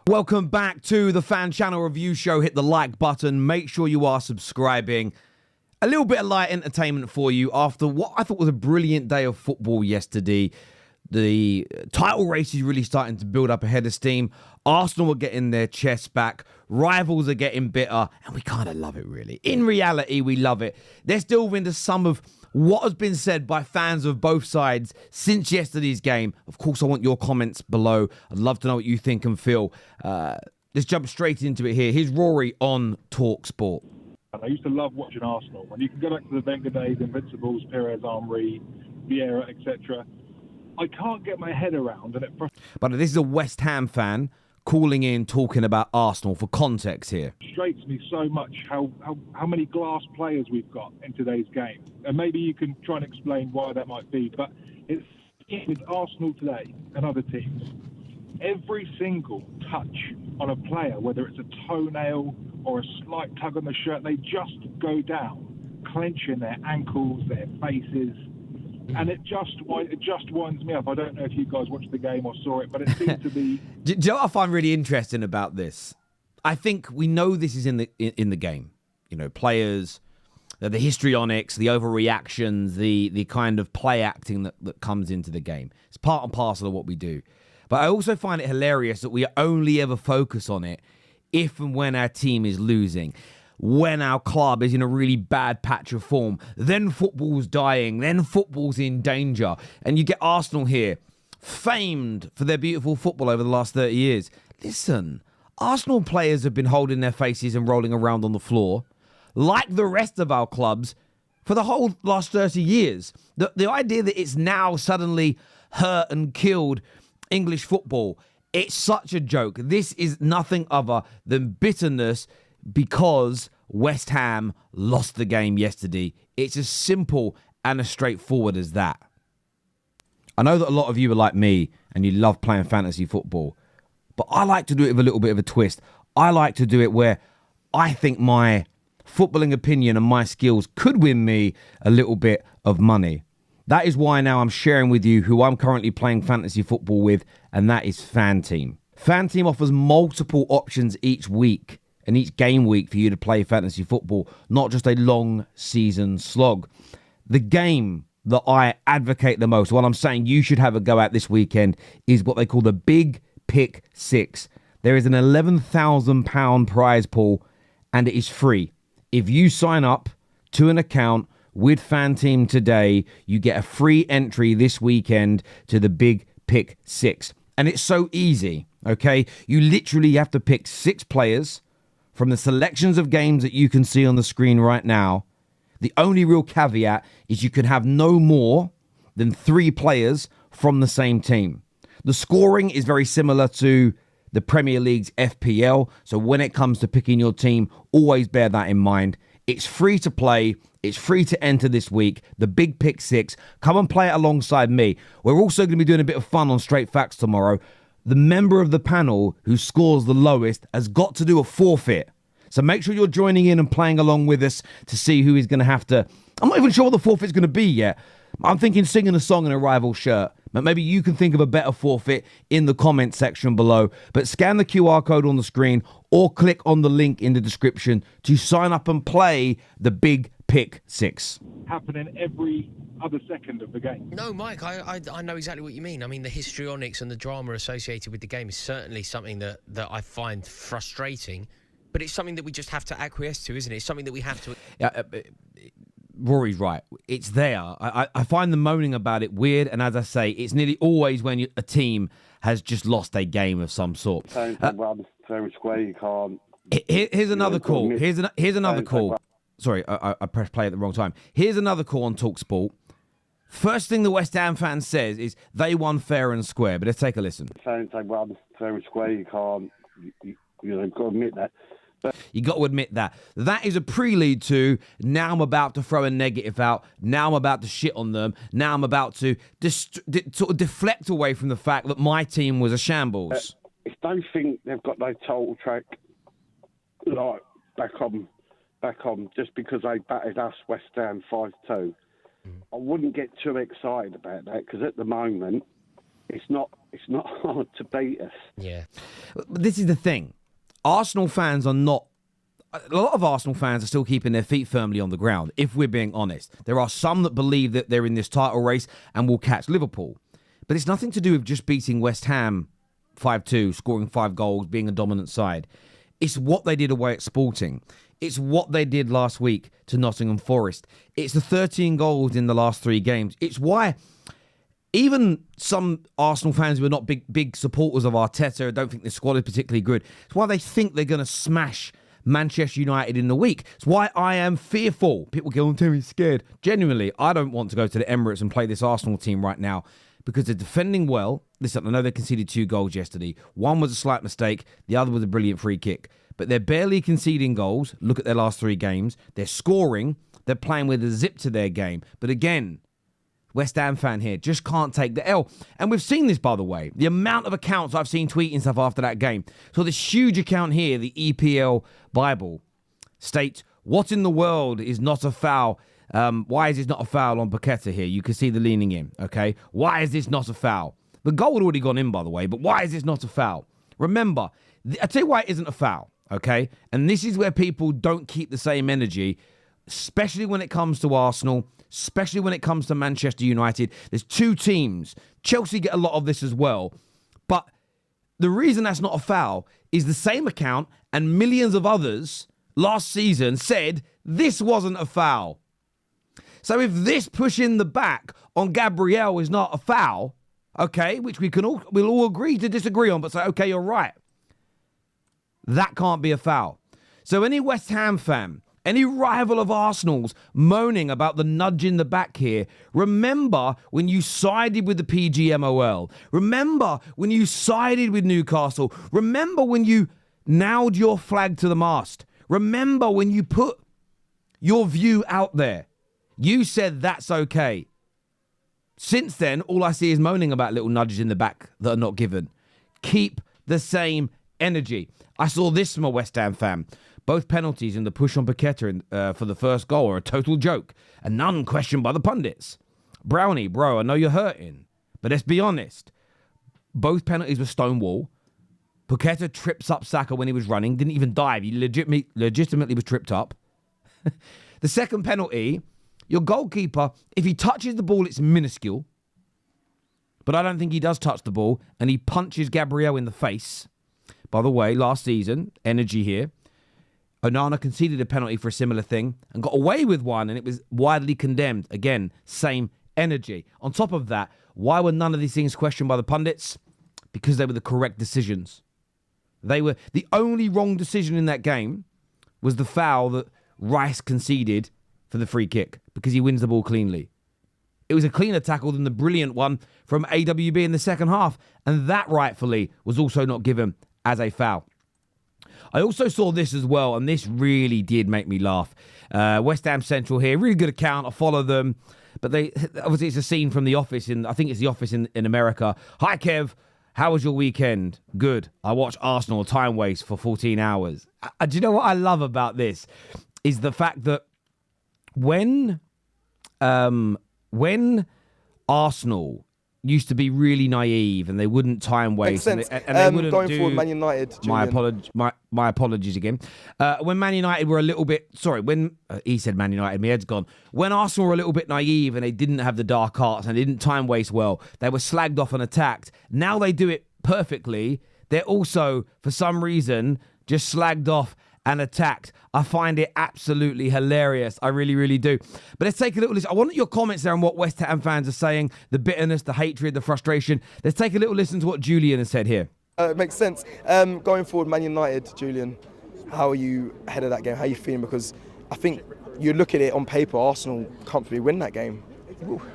Welcome back to the Fan Channel Review Show. Hit the like button. Make sure you are subscribing. A little bit of light entertainment for you after what I thought was a brilliant day of football yesterday. The title race is really starting to build up ahead of steam. Arsenal are getting their chests back. Rivals are getting bitter. And we kind of love it, really. In reality, we love it. Let's delve into some of what has been said by fans of both sides since yesterday's game. Of course, I want your comments below. I'd love to know what you think and feel. Let's jump straight into it here. Here's Rory on TalkSport. I used to love watching Arsenal. When you can go back to the Wenger days, Invincibles, Pires, Henry, Vieira, etc., I can't get my head around, and it But this is a West Ham fan calling in, talking about Arsenal. For context here, frustrates me so much how many glass players we've got in today's game. And maybe you can try and explain why that might be, but it's with Arsenal today and other teams. Every single touch on a player, whether it's a toenail or a slight tug on the shirt, they just go down, clenching their ankles, their faces. And it just winds me up. I don't know if you guys watched the game or saw it, but it seemed to be... Do you know what I find really interesting about this? I think we know this is in the game. You know, players, the histrionics, the overreactions, the kind of play acting that comes into the game. It's part and parcel of what we do. But I also find it hilarious that we only ever focus on it if and when our team is losing. When our club is in a really bad patch of form, then football's dying, then football's in danger. And you get Arsenal here, famed for their beautiful football over the last 30 years. Listen, Arsenal players have been holding their faces and rolling around on the floor, like the rest of our clubs, for the whole last 30 years. The idea that it's now suddenly hurt and killed English football, it's such a joke. This is nothing other than bitterness because West Ham lost the game yesterday. It's as simple and as straightforward as that. I know that a lot of you are like me and you love playing fantasy football, but I like to do it with a little bit of a twist. I like to do it where I think my footballing opinion and my skills could win me a little bit of money. That is why now I'm sharing with you who I'm currently playing fantasy football with, and that is FanTeam. FanTeam offers multiple options each week and each game week for you to play fantasy football, not just a long season slog. The game that I advocate the most, what I'm saying you should have a go at this weekend, is what they call the Big Pick 6. There is an £11,000 prize pool, and it is free. If you sign up to an account with FanTeam today, you get a free entry this weekend to the Big Pick 6. And it's so easy, okay? You literally have to pick 6 players from the selections of games that you can see on the screen right now. The only real caveat is you can have no more than 3 players from the same team. The scoring is very similar to the Premier League's FPL. So when it comes to picking your team, always bear that in mind. It's free to play. It's free to enter this week. The Big Pick 6. Come and play it alongside me. We're also going to be doing a bit of fun on Straight Facts tomorrow. The member of the panel who scores the lowest has got to do a forfeit. So make sure you're joining in and playing along with us to see who is going to have to... I'm not even sure what the forfeit's going to be yet. I'm thinking singing a song in a rival shirt. But maybe you can think of a better forfeit in the comment section below. But scan the QR code on the screen or click on the link in the description to sign up and play the Big Pick 6. Happening every other second of the game. No, Mike, I know exactly what you mean. I mean, the histrionics and the drama associated with the game is certainly something that I find frustrating, but it's something that we just have to acquiesce to, isn't it? It's something that we have to... Rory's right. It's there. I find the moaning about it weird, and as I say, it's nearly always when a team has just lost a game of some sort. Very square, you can't... Here's another call. Here's another call. Sorry, I pressed play at the wrong time. Here's another call on TalkSport. First thing the West Ham fan says is they won fair and square, but let's take a listen. Saying they won fair and square, you can't... You've got to admit that. You got to admit that. That is a prelude to, now I'm about to throw a negative out, now I'm about to shit on them, now I'm about to sort of deflect away from the fact that my team was a shambles. If they think they've got no total track like back on just because they battered us West Ham 5-2, I wouldn't get too excited about that, because at the moment it's not hard to beat us. Yeah. This is the thing. Arsenal fans are not... A lot of Arsenal fans are still keeping their feet firmly on the ground, if we're being honest. There are some that believe that they're in this title race and will catch Liverpool. But it's nothing to do with just beating West Ham 5-2, scoring 5 goals, being a dominant side. It's what they did away at Sporting. It's what they did last week to Nottingham Forest. It's the 13 goals in the last 3 games. It's why even some Arsenal fans who are not big supporters of Arteta, don't think the squad is particularly good. It's why they think they're going to smash Manchester United in the week. It's why I am fearful. People go, Terry's scared. Genuinely, I don't want to go to the Emirates and play this Arsenal team right now because they're defending well. Listen, I know they conceded 2 goals yesterday. One was a slight mistake. The other was a brilliant free kick. But they're barely conceding goals. Look at their last 3 games. They're scoring. They're playing with a zip to their game. But again, West Ham fan here, just can't take the L. And we've seen this, by the way. The amount of accounts I've seen tweeting stuff after that game. So this huge account here, the EPL Bible, states, what in the world is not a foul? Why is this not a foul on Paqueta here? You can see the leaning in, okay? Why is this not a foul? The goal had already gone in, by the way, but why is this not a foul? Remember, I tell you why it isn't a foul, okay? And this is where people don't keep the same energy, especially when it comes to Arsenal, especially when it comes to Manchester United. There's 2 teams. Chelsea get a lot of this as well. But the reason that's not a foul is the same account and millions of others last season said this wasn't a foul. So if this push in the back on Gabriel is not a foul, okay, which we'll all agree to disagree on, but say, okay, you're right. That can't be a foul. So any West Ham fan, any rival of Arsenal's moaning about the nudge in the back here, remember when you sided with the PGMOL. Remember when you sided with Newcastle. Remember when you nailed your flag to the mast. Remember when you put your view out there. You said that's okay. Since then, all I see is moaning about little nudges in the back that are not given. Keep the same energy. I saw this from a West Ham fan. Both penalties in the push on Paqueta for the first goal are a total joke and none questioned by the pundits. Brownie, bro, I know you're hurting, but let's be honest. Both penalties were stonewall. Paqueta trips up Saka when he was running, didn't even dive. He legitimately was tripped up. The second penalty, your goalkeeper, if he touches the ball, it's minuscule. But I don't think he does touch the ball, and he punches Gabriel in the face. By the way, last season, energy here. Onana conceded a penalty for a similar thing and got away with one, and it was widely condemned. Again, same energy. On top of that, why were none of these things questioned by the pundits? Because they were the correct decisions. They were the only wrong decision in that game was the foul that Rice conceded for the free kick because he wins the ball cleanly. It was a cleaner tackle than the brilliant one from AWB in the second half, and that rightfully was also not given as a foul. I also saw this as well, and this really did make me laugh. West Ham Central here, really good account. I follow them. But obviously it's a scene from The Office, I think it's The Office in America. Hi, Kev. How was your weekend? Good. I watched Arsenal time waste for 14 hours. Do you know what I love about this? Is the fact that when Arsenal used to be really naive and they wouldn't time waste and they wouldn't going do forward, Man United. Julian. My apologies again. When Man United were a little bit he said Man United, my head's gone. When Arsenal were a little bit naive and they didn't have the dark arts and they didn't time waste well, they were slagged off and attacked. Now they do it perfectly. They're also, for some reason, just slagged off and attacked. I find it absolutely hilarious. I really, really do. But let's take a little listen. I want your comments there on what West Ham fans are saying, the bitterness, the hatred, the frustration. Let's take a little listen to what Julian has said here. It makes sense. Going forward, Man United, Julian, how are you ahead of that game? How are you feeling? Because I think you look at it on paper, Arsenal comfortably win that game.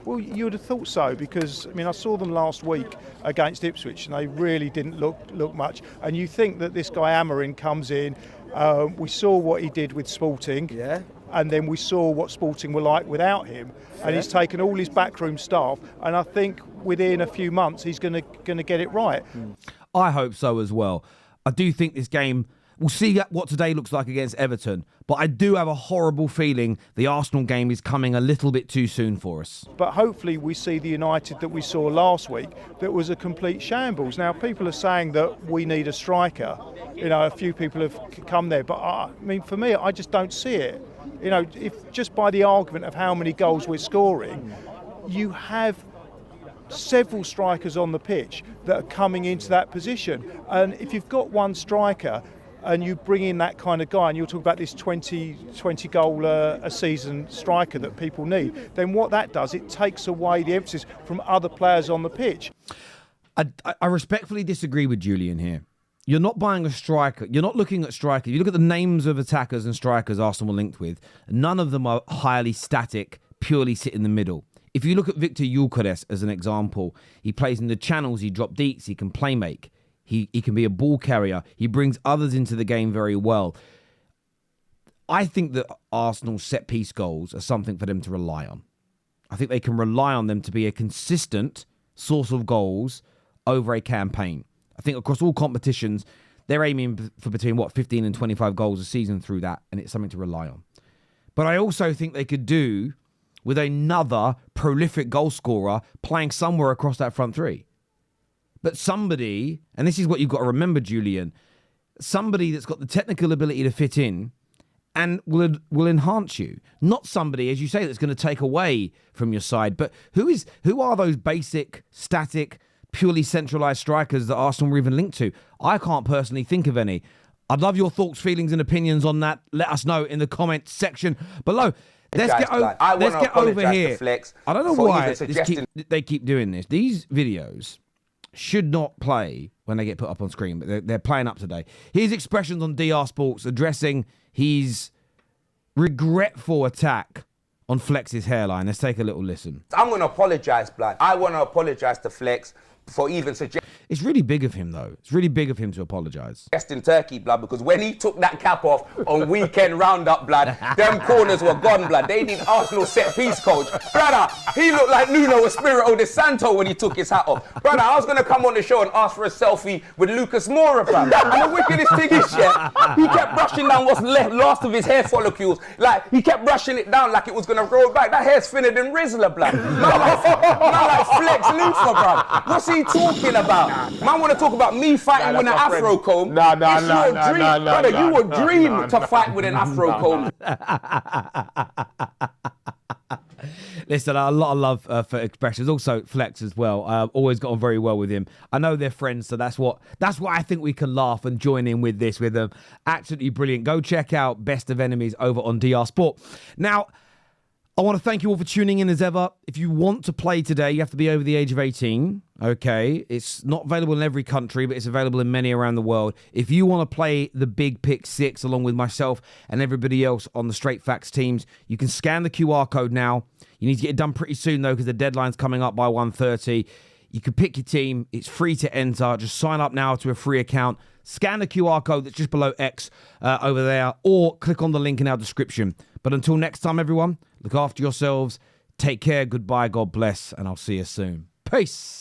Well, you would have thought so because, I mean, I saw them last week against Ipswich and they really didn't look much. And you think that this guy Amarin comes in, we saw what he did with Sporting, and then we saw what Sporting were like without him. And he's taken all his backroom staff, and I think within a few months he's going to get it right. I hope so as well. I do think this game, We'll see what today looks like against Everton. But I do have a horrible feeling the Arsenal game is coming a little bit too soon for us. But hopefully we see the United that we saw last week that was a complete shambles. Now, people are saying that we need a striker. You know, a few people have come there. But, I mean, for me, I just don't see it. You know, if just by the argument of how many goals we're scoring, you have several strikers on the pitch that are coming into that position. And if you've got one striker and you bring in that kind of guy, and you'll talk about this 20 goal a season striker that people need, then what that does, it takes away the emphasis from other players on the pitch. I respectfully disagree with Julian here. You're not buying a striker. You're not looking at strikers. You look at the names of attackers and strikers Arsenal linked with. None of them are highly static, purely sit in the middle. If you look at Victor Gyökeres as an example, he plays in the channels, he drop deeps, he can play make. He can be a ball carrier. He brings others into the game very well. I think that Arsenal's set-piece goals are something for them to rely on. I think they can rely on them to be a consistent source of goals over a campaign. I think across all competitions, they're aiming for between, 15 and 25 goals a season through that, and it's something to rely on. But I also think they could do with another prolific goal scorer playing somewhere across that front three. But somebody, and this is what you've got to remember, Julian, somebody that's got the technical ability to fit in and will enhance you. Not somebody, as you say, that's going to take away from your side. But who are those basic, static, purely centralised strikers that Arsenal were even linked to? I can't personally think of any. I'd love your thoughts, feelings and opinions on that. Let us know in the comments section below. Let's get over here. I don't know why they keep doing this. These videos should not play when they get put up on screen, but they're playing up today. Here's expressions on DR Sports addressing his regretful attack on Flex's hairline. Let's take a little listen. I'm going to apologise, blood. I want to apologise to Flex for even suggesting... It's really big of him, though. It's really big of him to apologise. ...in Turkey, blood, because when he took that cap off on weekend roundup, blood, them corners were gone, blood. They need Arsenal set-piece coach. Brother, he looked like Nuno Espirito de Santo when he took his hat off. Brother, I was going to come on the show and ask for a selfie with Lucas Moura, fam. And the wickedest thing is, he kept brushing down what's last of his hair follicles. Like, he kept brushing it down like it was going to grow back. That hair's thinner than Rizzler, blood. Not like Flex Luthor, bruv. What's he talking about? Man want to talk about me fighting with an afro comb. No. Brother, you would dream to fight with an afro comb. Listen, a lot of love for expressions. Also, Flex as well. Always got on very well with him. I know they're friends, so that's what I think we can laugh and join in with this with them. Absolutely brilliant. Go check out Best of Enemies over on DR Sport. Now, I want to thank you all for tuning in as ever. If you want to play today, you have to be over the age of 18. Okay, it's not available in every country, but it's available in many around the world. If you want to play the Big Pick 6 along with myself and everybody else on the Straight Facts teams, you can scan the QR code now. You need to get it done pretty soon, though, because the deadline's coming up by 1:30. You can pick your team. It's free to enter. Just sign up now to a free account. Scan the QR code that's just below X over there, or click on the link in our description. But until next time, everyone, look after yourselves. Take care. Goodbye. God bless. And I'll see you soon. Peace.